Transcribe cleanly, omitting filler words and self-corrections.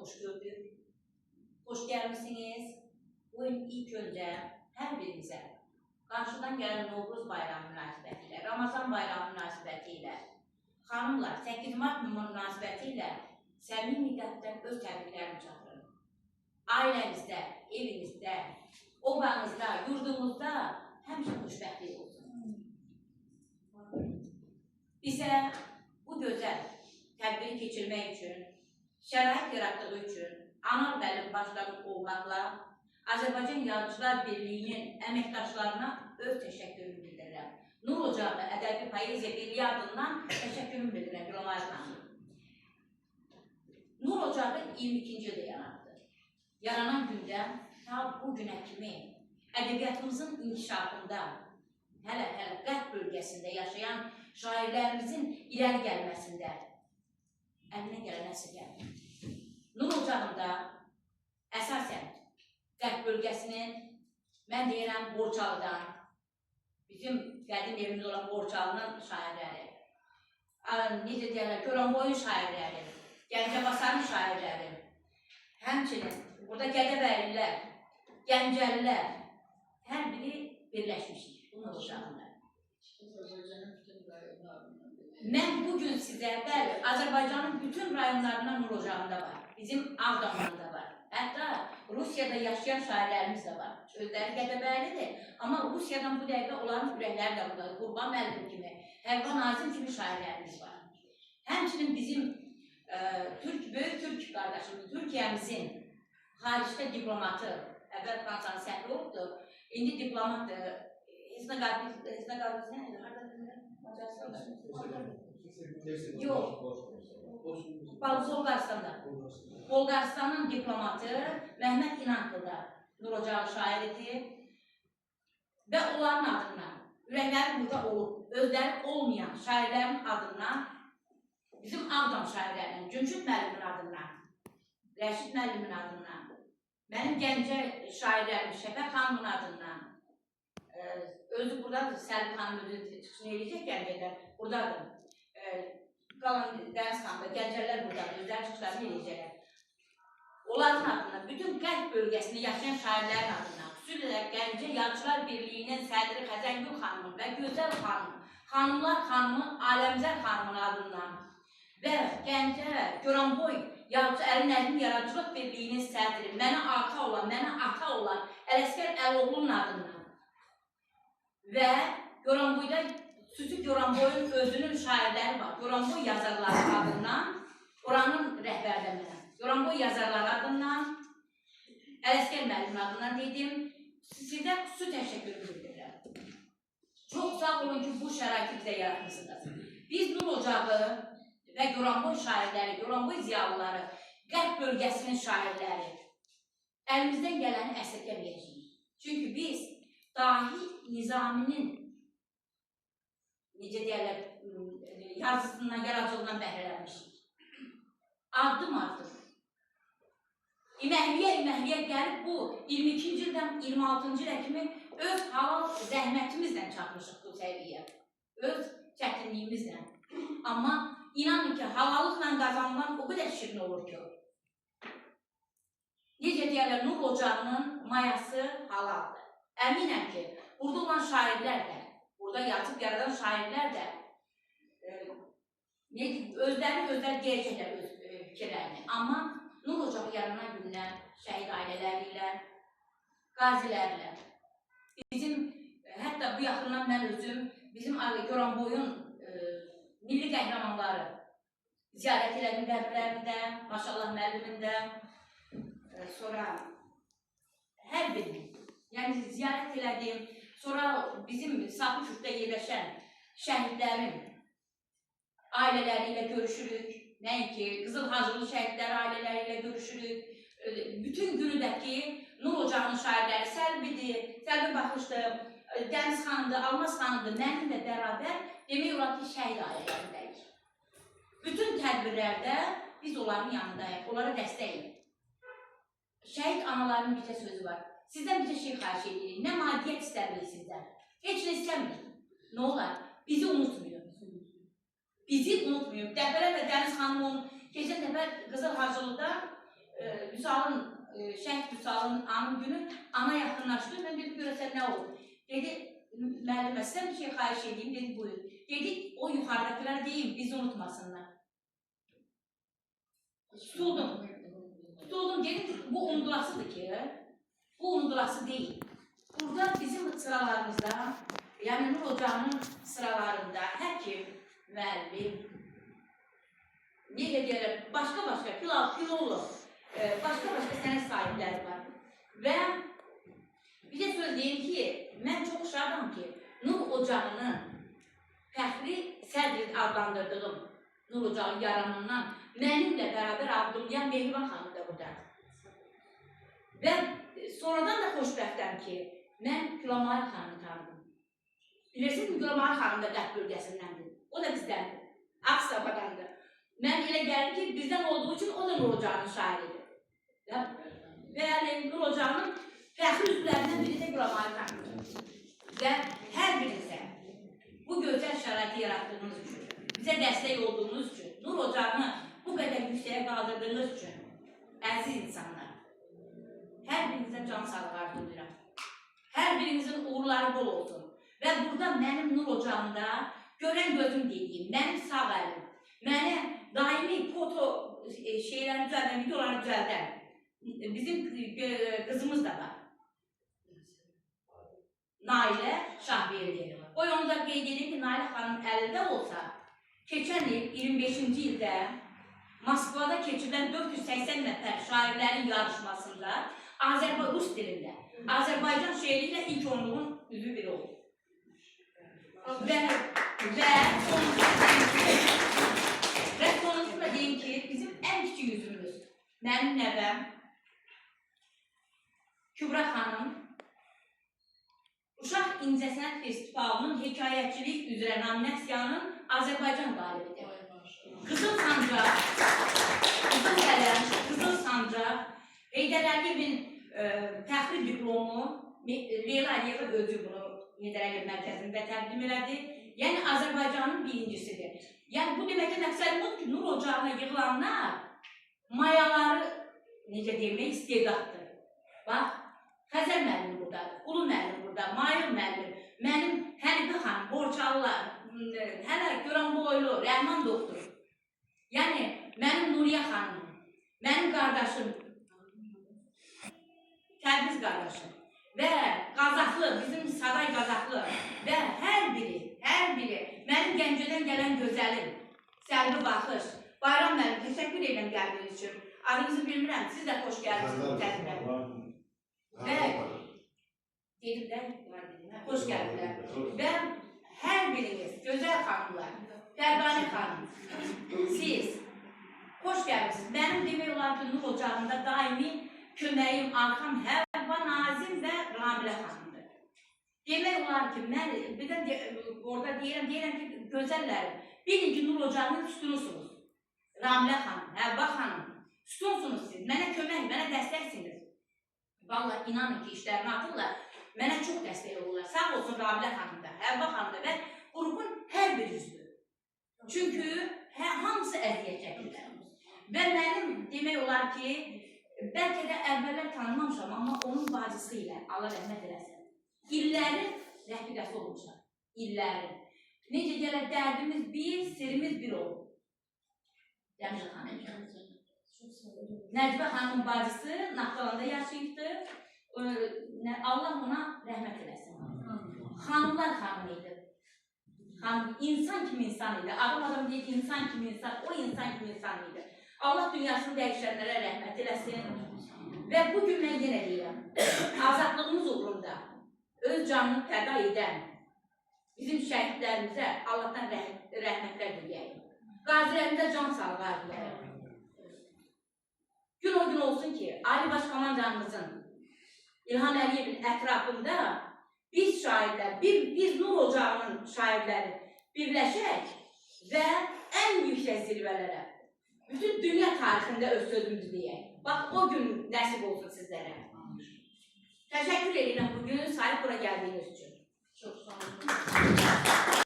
hoş gördük. Hoş gelmişsiniz. Bugün ilk önce her birimize karşıdan gelen Novruz bayramı münasibetiyle, Ramazan bayramı münasibetiyle, hanımlar 8 Mart münasibetiyle səmimi qəlbdən öz təbriklərimi çatdırın. Ailenizdə, evinizdə, obanızda, yurdumuzda həmişə xoşbəxtlik olsun. Bizə bu gözəl tədbiri keçirmək üçün, şərait yaratdığı üçün Anar müəllim başlamış olmaqla Azərbaycan Yazıçılar Birliyinin əməkdaşlarına öz təşəkkürümü bildirirəm. Nur Ocağı Ədəbi Poeziya Birliyi adından təşəkkürümü bildirirəm Gülamayla. Nur Ocağı 22-ci ildə yarandı. Yaranan gündən ta bu günə kimi ədəbiyyatımızın inkişafında, hələ qərb bölgəsində yaşayan şairlərimizin irəli gəlməsində əlinə gələn əsirlər. Nur Ocağında əsasən qərb bölgəsinin, mən deyirəm, Borçalıdan, bizim qədim evimiz olan Borçalının şairləri, necə deyərlər, Goranboyun şairləri, Gəncəbasarın şairləri, həmçinin burada Gədəbəylilər, Gəncəlilər, hər biri birləşmişdir bu Nur Ocağında. Mən bugün sizə, bəli, Azərbaycanın bütün rayonlarından Nur Ocağında var, bizim Ağdamında var. Hətta Rusiyada yaşayan şairlərimiz də var. Özləri Gədəbəylidir, amma Rusiyadan bu dəqiqə olan ürəklər də buradadır. Qurban müəllim kimi, Həvva Nazim kimi şairlərimiz var. Həmçinin bizim böyük Türk qardaşımız, Türkiyəmizin xaricdə diplomatı, əvvəl Fransanın səhvi olubdur, indi diplomatdır. Hesna Qarbiz nədir? Harada bilmirəm? Yox. Bolqarıstanın diplomatı Məhməd İnankılda Nur Ocağı şairidir və onların adından, ürəkləri burada olub, özləri olmayan şairlərin adından, bizim Ağdam şairlərinin, Cüncüt müəllimin adından, Rəşid müəllimin adından, mənim Gəncə şairlərim Şəfər xanımın adından, özü buradadır, Səlbi xanım özü çıxışını eləyəcək Gəncədə, buradadır. Qalan Dəniz xanımda, Gəncələr buradadır, özləri çıxışlarını eləyəcəklər. Onların adından, bütün qərb bölgəsində yaşayan şairlərin adından, xüsusilə Gəncə Yazıçılar Birliyinin sədri Xəzəngül xanımın və Gözəl xanım, xanımlar xanımı Aləmzər xanımın adından və Gəncə Goranboy Əli Yaradıcılıq Birliyinin sədri, mənə arxa olan, mənə ata olan Ələsgər Əloğlu'nun adından və Goranboyda xüsusi Goranboyun özünün şairləri var, Goranboy yazarları adından, oranın rəhbərləmənə. Goranboy yazarları adından, Ələsgər müəllim adından dedim, sizə xüsusi təşəkkür bildirirəm. Çox sağ olun ki, bu şəraiti bizə yaratmışsınız. Biz Nur Ocağı və Goranboy şairləri, Goranboy ziyalıları, qərb bölgəsinin şairləri əlimizdən gələni əsirgəməyəcəyik. Çünki biz dahi Nizaminin, necə deyərlər, yazısından, yaradıcılığından bəhrələnmişik. Addım-addım. İməhliyə gəlib bu 22-ci ildən 26-cı ilə kimi öz halal zəhmətimizlə çatmışıq bu səviyyə. Öz çətinliyimizlə. Amma inanın ki, halallıqla qazanılan o qədər şirin olur ki. Necə deyərlər, Nur Ocağının mayası halaldır. Əminəm ki, burada olan şairlər də, burada yazıb yaradan şairlər də özləri deyəcəklər öz fikirlərini. Amma Nur Ocağı yaranan gündən şəhid ailələri ilə, qazilərlə, bizim, hətta bu yaxından mən özüm, bizim Goranboyun milli qəhrəmanları ziyarət elədim qəbirlərində, Maşallah müəllimində, sonra hər birini, yəni ziyarət elədim, sonra bizim Sapı-Kürtdə yerləşən şəhidlərin ailələri ilə görüşürük, nəinki Qızıl Hacılı şəhidləri ailələri ilə görüşürük, bütün günüdəki Nur Ocağının şairləri Səlbidir, Səlbi Baxışdır, Dəniz xanımdır, Almaz xanımdır, mənimlə bərabər demək olar ki, şəhid ailələrindəyik. Bütün tədbirlərdə biz onların yanındayıq, onlara dəstəyik. Şəhid analarının bizə sözü var. Sizdən bizə şey xahiş edirik, nə madiyyət istəmirik sizdən, heç nə istəmirik. Nə olar? Bizi unutmuyor. Bizi unutmuyor. Dəfələrlə Dəniz xanımın, keçən dəfə Qızıl Hacılıqda Vüsalın, şəhid Vüsalın anın günü ana yaxınlaşdı. Mən dedim, görəsən nə oldu? Dedi, müəllimə, sizə bir şey xahiş edeyim, dedi, buyur. Dedi, o yuxarıdakiler deyim, bizi unutmasınlar. Tutuldum, dedim, bu unudulasıdır ki, bu unudulası değil. Burada bizim sıralarımızda, yani Nur Ocağı'nın sıralarında həkim, müəllim, necə deyirəm, başqa filolog, başqa sənət sahibləri var. Və bir de söz deyim ki, mən çox şadam ki, Nur Ocağı'nın fəxri sədr adlandırdığım Nur Ocağı yaranından mənimlə bərabər addımlayan Mehriban xanım da buradadır. Və sonradan da xoşbəxtəm ki, mən Gülamay xanımı tanıdım. Bilirsiniz mi, Gülamay xanım da qət bölgəsindəndir. O da bizdəndir. Ağstafadandır. Mən elə gəldi ki, bizdən olduğu üçün o da Nur Ocağı'nın şairidir. Və Nur Ocağı'nın fəxri üzvlərindən biri də Gülamay xanımdır. Və hər birinizə bu gözəl şəraiti yarattığınız üçün, bizə dəstək olduğunuz üçün, Nur Ocağı'nı bu qədər yüksəyə qaldırdığınız üçün, əziz insanlar, hər birinizə can sağlığı arzu edirəm. Hər birinizin uğurları bol olsun. Və burada mənim Nur Ocağı'nda görən gözüm dediyim, mənim sağ əlim, məni daimi foto şeylərini düzəldən, videoları düzəldən bizim qızımız da var. Nailə Şahverdi. O onu da qeyd edin ki, Nailə xanım əlində olsa, keçən il 25-ci ildə Moskvada keçirilən 480 nəfər şairlərin yarışmasında Rus dilində, Azərbaycan şeiri ilə ilk onluğun üzvü biri oldu. Və sonrasında deyim ki, bizim ən kiçik yüzümüz, mənim nəvəm, Kübra xanım, Uşaq İncəsənət Festivalının hekayətçilik üzrə nominasiyanın Azərbaycan qalibidir. Qızıl Sancaq, Qızıl Qələm, Qızıl Sancaq, Heydər Əliyevin fəxri diplomu, Leyla Əliyeva özü bunu Heydər Əliyev mərkəzində təqdim elədi. Yəni Azərbaycanın birincisidir. Yəni bu deməkdə məqsədim odur ki, Nur Ocağı'na yığılanlar mayaları, necə demək, istedaddır. Bax, Xəzər müəllim buradadır, Ulu müəllim burada, Mayıl müəllim, mənim Hənifə xanım, Borçalılar, hələ Göranboylu, Rəhman doktor. Yəni, mənim Nuriyə xanım, mənim qardaşım, Tərbiz qardaşım və Qazaxlı, bizim Saray Qazaxlı və hər biri, mənim Gəncədən gələn gözəlim, Səlbi Baxış, Bayram müəllim, təşəkkür edirəm gəldiyiniz üçün. Adınızı bilmirəm, siz də xoş gəldiniz təzədən. Və xoş gəldilər. Və hər biriniz, gözəl xanımlar, Fərbani xanım, siz xoş gəldiniz. Mənim demək olar ki, Nur Ocağı'nda daimi köməyim, arxam Həvva Nazim və Ramilə xanımdır. Demək olar ki, mən bir də orada deyirəm ki, gözəllərim, bilin ki, Nur Ocağı'nın üstünüsünüz. Ramilə xanım, Həvva xanım, üstünüsünüz siz, mənə kömək, mənə dəstəksiniz. Vallahi inanın ki, işlərini atırlar, mənə çox dəstək olurlar. Sağ olsun Ramilə xanım da, Həvva xanım da və qrupun hər bir üzvü. Çünki hamısı əziyyət çəkirlər. Və mənim demək olar ki, bəlkə də əvvəllər tanımamışam, amma onun bacısı ilə, Allah rəhmət eləsin, illərin rəfiqəsi olmuşlar, illərin. Necə gələr, dərdimiz bir, sirimiz bir olur. Cəmşid xanım. Nəcibə xanımın bacısı Naftalanda yaşayıbdır. Allah ona rəhmət eləsin. Xanımlar xanım idi. İnsan kimi insan idi. Adam deyir ki, insan kimi insan, o insan kimi insan idi. Allah dünyasını dəyişənlərə rəhmət eləsin. Və bugün mən yenə deyirəm, azadlığımız uğrunda öz canını fəda edən bizim şəhidlərimizə Allahdan rəhmətlər diləyək. Qazilərimizə can sağlığı diləyək. Gün o gün olsun ki, Ali Başkomandanımızın İlham Əliyevin ətrafında biz şairlər, biz Nur Ocağı'nın şairləri birləşək və ən yüksək zirvələrə, bütün dünya tarixində öz sözümüzü deyək. Bax, o gün nəsib olsun sizlərə. Təşəkkür edirəm bugün sahib bura gəldiyiniz üçün. Çox sağ olun.